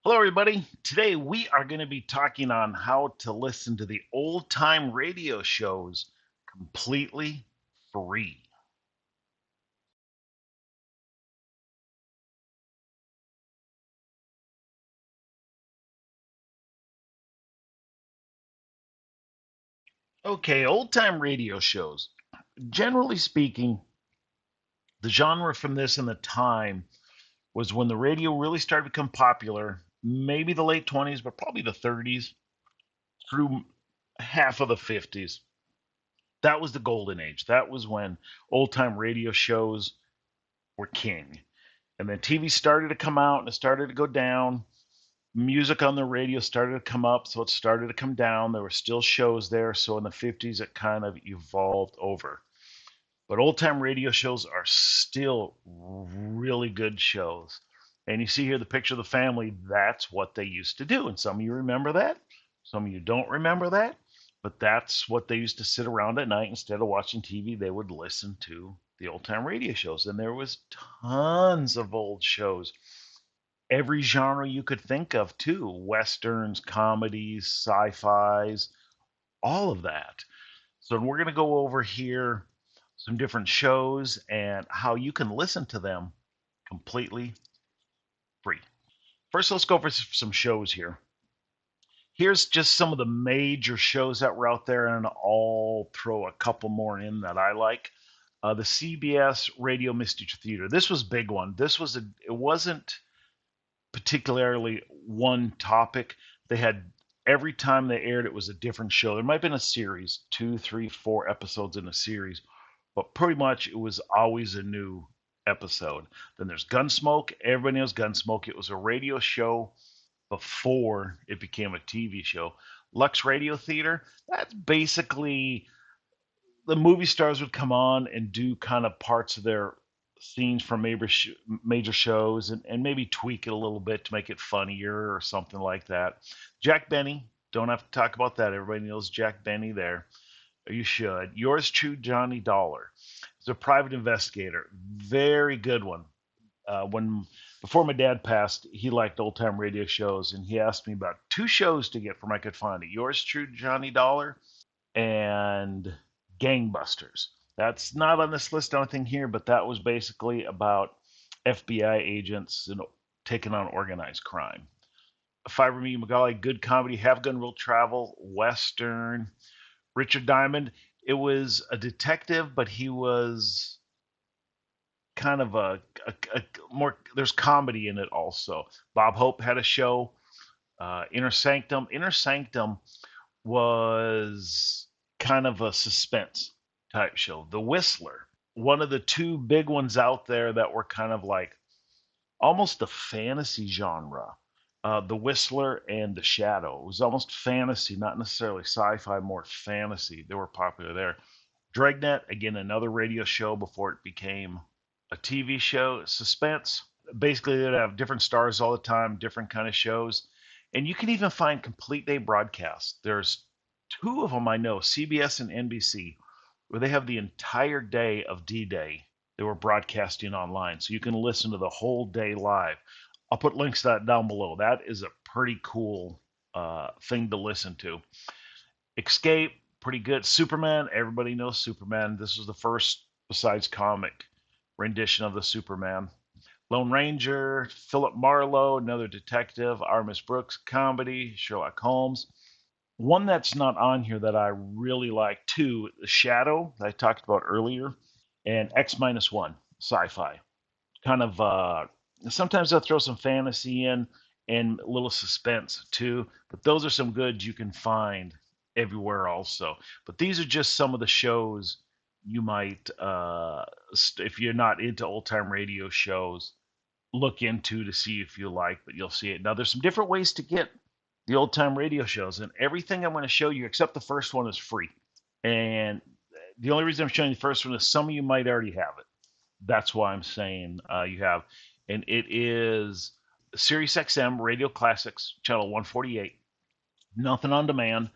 Hello, everybody. Today we are going to be talking on how to listen to the old time radio shows completely free. Okay, old time radio shows. Generally speaking, the genre from this and the time was when the radio really started to become popular, maybe the late 20s, but probably the 30s through half of the 50s. That was the golden age. That was when old time radio shows were king. And then TV started to come out and it started to go down. Music on the radio started to come up, so it started to come down. There were still shows there, so in the 50s it kind of evolved over. But old time radio shows are still really good shows. And you see here the picture of the family, that's what they used to do. And some of you remember that, some of you don't remember that, but that's what they used to sit around at night instead of watching TV, they would listen to the old time radio shows. And there was tons of old shows, every genre you could think of too, westerns, comedies, sci-fis, all of that. So we're going to go over here some different shows and how you can listen to them completely free. First, let's go over some shows here. Here's just some of the major shows that were out there, and I'll throw a couple more in that I like. The CBS Radio Mystery Theater. This was a big one. It wasn't particularly one topic. They had every time they aired, it was a different show. There might have been a series, two, three, 4 episodes in a series, but pretty much it was always a new episode. Then there's Gunsmoke. Everybody knows Gunsmoke. It was a radio show before it became a TV show. Lux Radio Theater, that's basically the movie stars would come on and do kind of parts of their scenes from major shows and maybe tweak it a little bit to make it funnier or something like that. Jack Benny, don't have to talk about that. Everybody knows Jack Benny there. You should. Yours true, Johnny Dollar. He's a private investigator. Very good one. When before my dad passed, he liked old time radio shows, and he asked me about 2 shows to get from I could find it. Yours true, Johnny Dollar, and Gangbusters. That's not on this list, anything here, but that was basically about FBI agents and taking on organized crime. Fibber McGee and Molly, good comedy. Have Gun Will Travel, Western. Richard Diamond, it was a detective, but he was kind of a more, there's comedy in it also. Bob Hope had a show, Inner Sanctum. Inner Sanctum was kind of a suspense type show. The Whistler, one of the 2 big ones out there that were kind of like almost the fantasy genre. The Whistler and The Shadow. It was almost fantasy, not necessarily sci-fi, more fantasy. They were popular there. Dragnet, again, another radio show before it became a TV show. Suspense, basically they'd have different stars all the time, different kind of shows. And you can even find complete day broadcasts. There's 2 of them I know, CBS and NBC, where they have the entire day of D-Day they were broadcasting online. So you can listen to the whole day live. I'll put links to that down below. That is a pretty cool thing to listen to. Escape, pretty good. Superman, everybody knows Superman. This was the first, besides comic, rendition of the Superman. Lone Ranger, Philip Marlowe, another detective. Artemis Brooks, comedy. Sherlock Holmes. One that's not on here that I really like too, The Shadow, that I talked about earlier, and X minus one, sci-fi. Kind of sometimes they'll throw some fantasy in and a little suspense too, but those are some goods you can find everywhere also. But these are just some of the shows you might, if you're not into old time radio shows, look into to see if you like, but you'll see it. Now, there's some different ways to get the old time radio shows, and everything I'm going to show you, except the first one, is free. And the only reason I'm showing you the first one is some of you might already have it. That's why I'm saying you have. And it is Sirius XM Radio Classics, channel 148. Nothing on demand,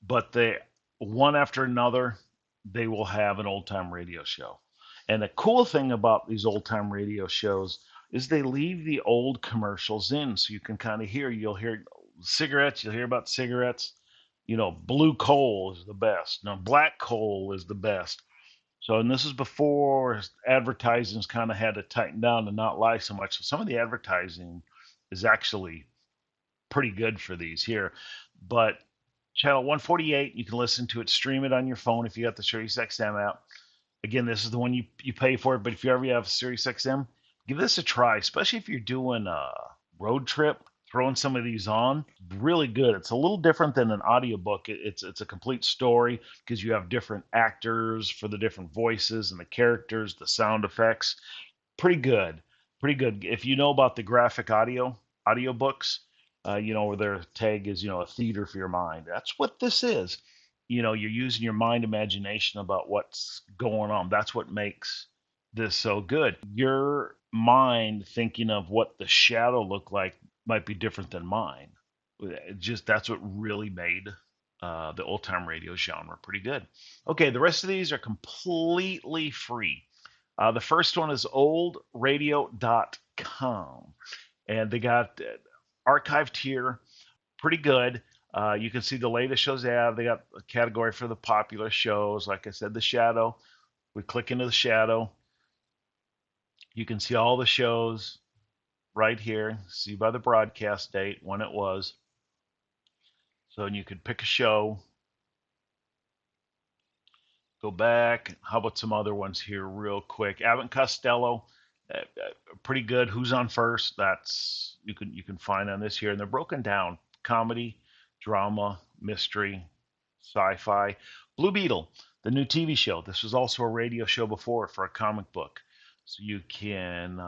but they, one after another, they will have an old time radio show. And the cool thing about these old time radio shows is they leave the old commercials in so you can kind of hear. You'll hear cigarettes, you'll hear about cigarettes. Blue coal is the best. No, black coal is the best. So, and this is before advertising's kind of had to tighten down and not lie so much. So, some of the advertising is actually pretty good for these here. But channel 148, you can listen to it, stream it on your phone if you got the SiriusXM app. Again, this is the one you pay for, but if you ever have SiriusXM, give this a try, especially if you're doing a road trip, throwing some of these on. Really good. It's a little different than an audiobook. It's a complete story because you have different actors for the different voices and the characters, the sound effects. Pretty good. Pretty good. If you know about the graphic audiobooks, where their tag is, a theater for your mind. That's what this is. You're using your mind imagination about what's going on. That's what makes this so good. Your mind thinking of what the shadow looked like might be different than mine. Just that's what really made the old time radio genre pretty good. Okay, the rest of these are completely free. The first one is oldradio.com, and they got archived here, pretty good. You can see the latest shows they have. They got a category for the popular shows. Like I said, the shadow. We click into the shadow. You can see all the shows right here. See by the broadcast date when it was. So you could pick a show. Go back. How about some other ones here, real quick? Abbott and Costello, pretty good. Who's on first? That's you can find on this here, and they're broken down: comedy, drama, mystery, sci-fi. Blue Beetle, the new TV show. This was also a radio show before for a comic book, so you can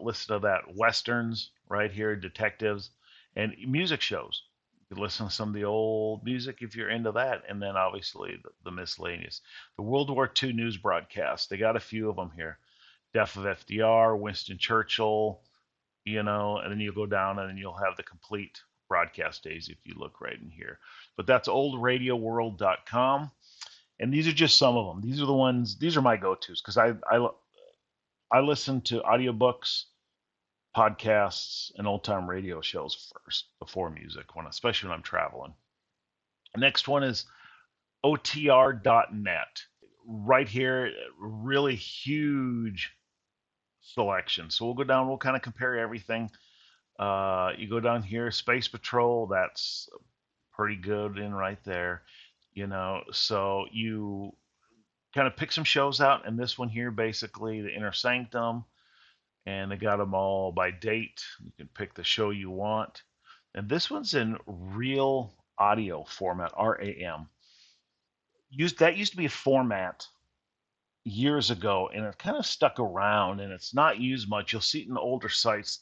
listen to that. Westerns right here, detectives, and music shows. You can listen to some of the old music if you're into that, and then obviously the miscellaneous. The World War II news broadcast. They got a few of them here. Death of FDR, Winston Churchill, and then you'll go down and then you'll have the complete broadcast days if you look right in here. But that's oldradioworld.com. And these are just some of them. These are the ones, these are my go-tos because I listen to audiobooks, podcasts, and old-time radio shows first before music, especially when I'm traveling. The next one is otr.net. Right here, really huge selection. So we'll go down, we'll kind of compare everything. You go down here, Space Patrol, that's pretty good in right there. So you kind of pick some shows out, and this one here, basically, the Inner Sanctum, and they got them all by date. You can pick the show you want. And this one's in real audio format, RAM. That used to be a format years ago, and it kind of stuck around, and it's not used much. You'll see it in older sites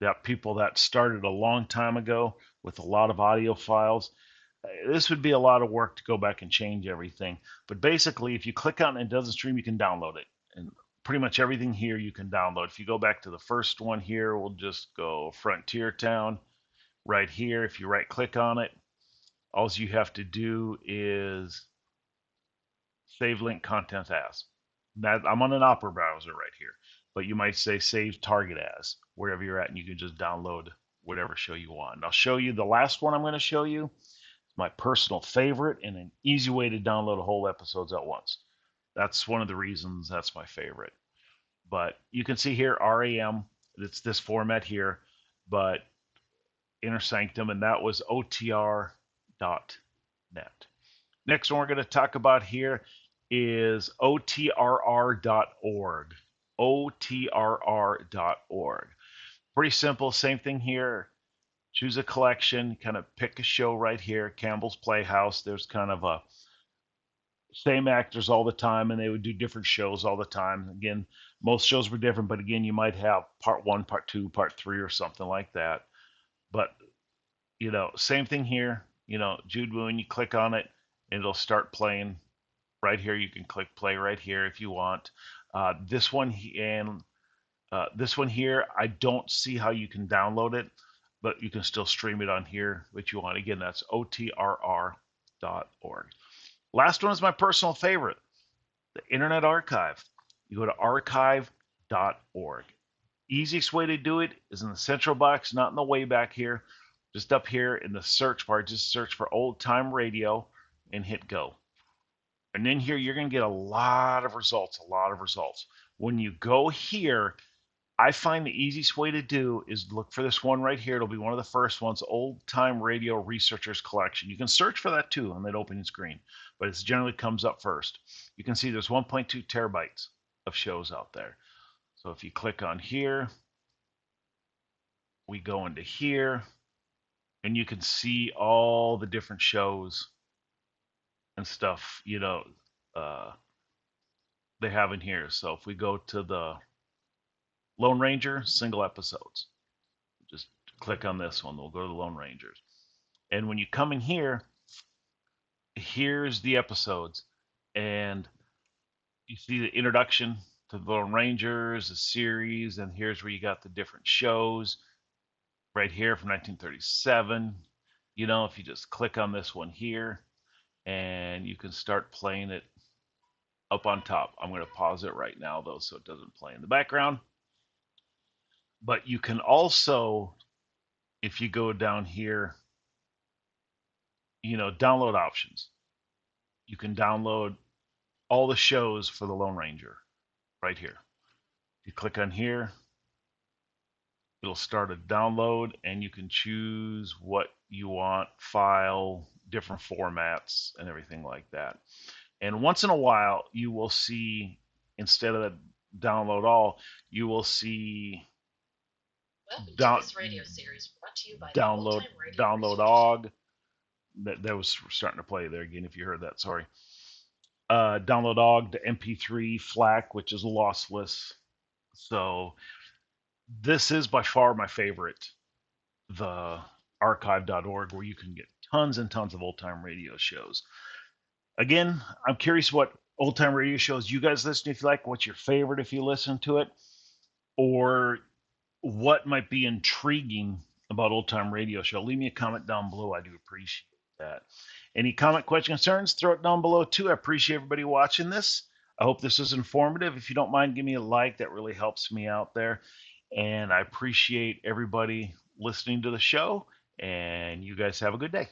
that people that started a long time ago with a lot of audio files. This would be a lot of work to go back and change everything. But basically, if you click on it and it doesn't stream, you can download it. And pretty much everything here you can download. If you go back to the first one here, we'll just go Frontier Town right here. If you right click on it, all you have to do is save link contents as. I'm on an Opera browser right here, but you might say save target as wherever you're at, and you can just download whatever show you want. And I'll show you the last one I'm going to show you. It's my personal favorite and an easy way to download a whole episodes at once. That's one of the reasons that's my favorite. But you can see here RAM, it's this format here, but Inner Sanctum, and that was otr.net. Next one we're going to talk about here is otrr.org. otrr.org. Pretty simple, same thing here. Choose a collection, kind of pick a show right here. Campbell's Playhouse. There's kind of a same actors all the time, and they would do different shows all the time. Again, most shows were different, but again, you might have part 1, part 2, part 3, or something like that. But same thing here. Jude Boone, you click on it, and it'll start playing right here. You can click play right here if you want. This one here, I don't see how you can download it, but you can still stream it on here if you want. Again, that's otrr.org. Last one is my personal favorite, the Internet Archive. You go to archive.org. Easiest way to do it is in the central box, not in the way back here. Just up here in the search bar, just search for old time radio and hit go. And then here you're going to get a lot of results, a lot of results. When you go here, I find the easiest way to do is look for this one right here. It'll be one of the first ones, Old Time Radio Researchers Collection. You can search for that too on that opening screen, but it generally comes up first. You can see there's 1.2 terabytes of shows out there. So if you click on here, we go into here, and you can see all the different shows and stuff, uh, they have in here. So if we go to the Lone Ranger single episodes, just click on this one. We'll go to the Lone Rangers. And when you come in here, here's the episodes. And you see the introduction to the Lone Rangers, the series, and here's where you got the different shows right here from 1937. If you just click on this one here, and you can start playing it up on top. I'm going to pause it right now, though, so it doesn't play in the background. But you can also, if you go down here, download options. You can download all the shows for the Lone Ranger right here. You click on here, it'll start a download, and you can choose what you want, file, different formats, and everything like that. And once in a while, you will see, instead of the download all, you will see Welcome to this radio series brought to you by download OGG. That was starting to play there again. If you heard that, sorry. Download OGG, the MP3 FLAC, which is lossless. So this is by far my favorite, the archive.org, where you can get tons and tons of old time radio shows. Again, I'm curious what old time radio shows you guys listen to, if you like. What's your favorite if you listen to it? Or what might be intriguing about old time radio show? Leave me a comment down below. I do appreciate that. Any comment, question, concerns, throw it down below too. I appreciate everybody watching this. I hope this was informative. If you don't mind, give me a like. That really helps me out there. And I appreciate everybody listening to the show. And you guys have a good day.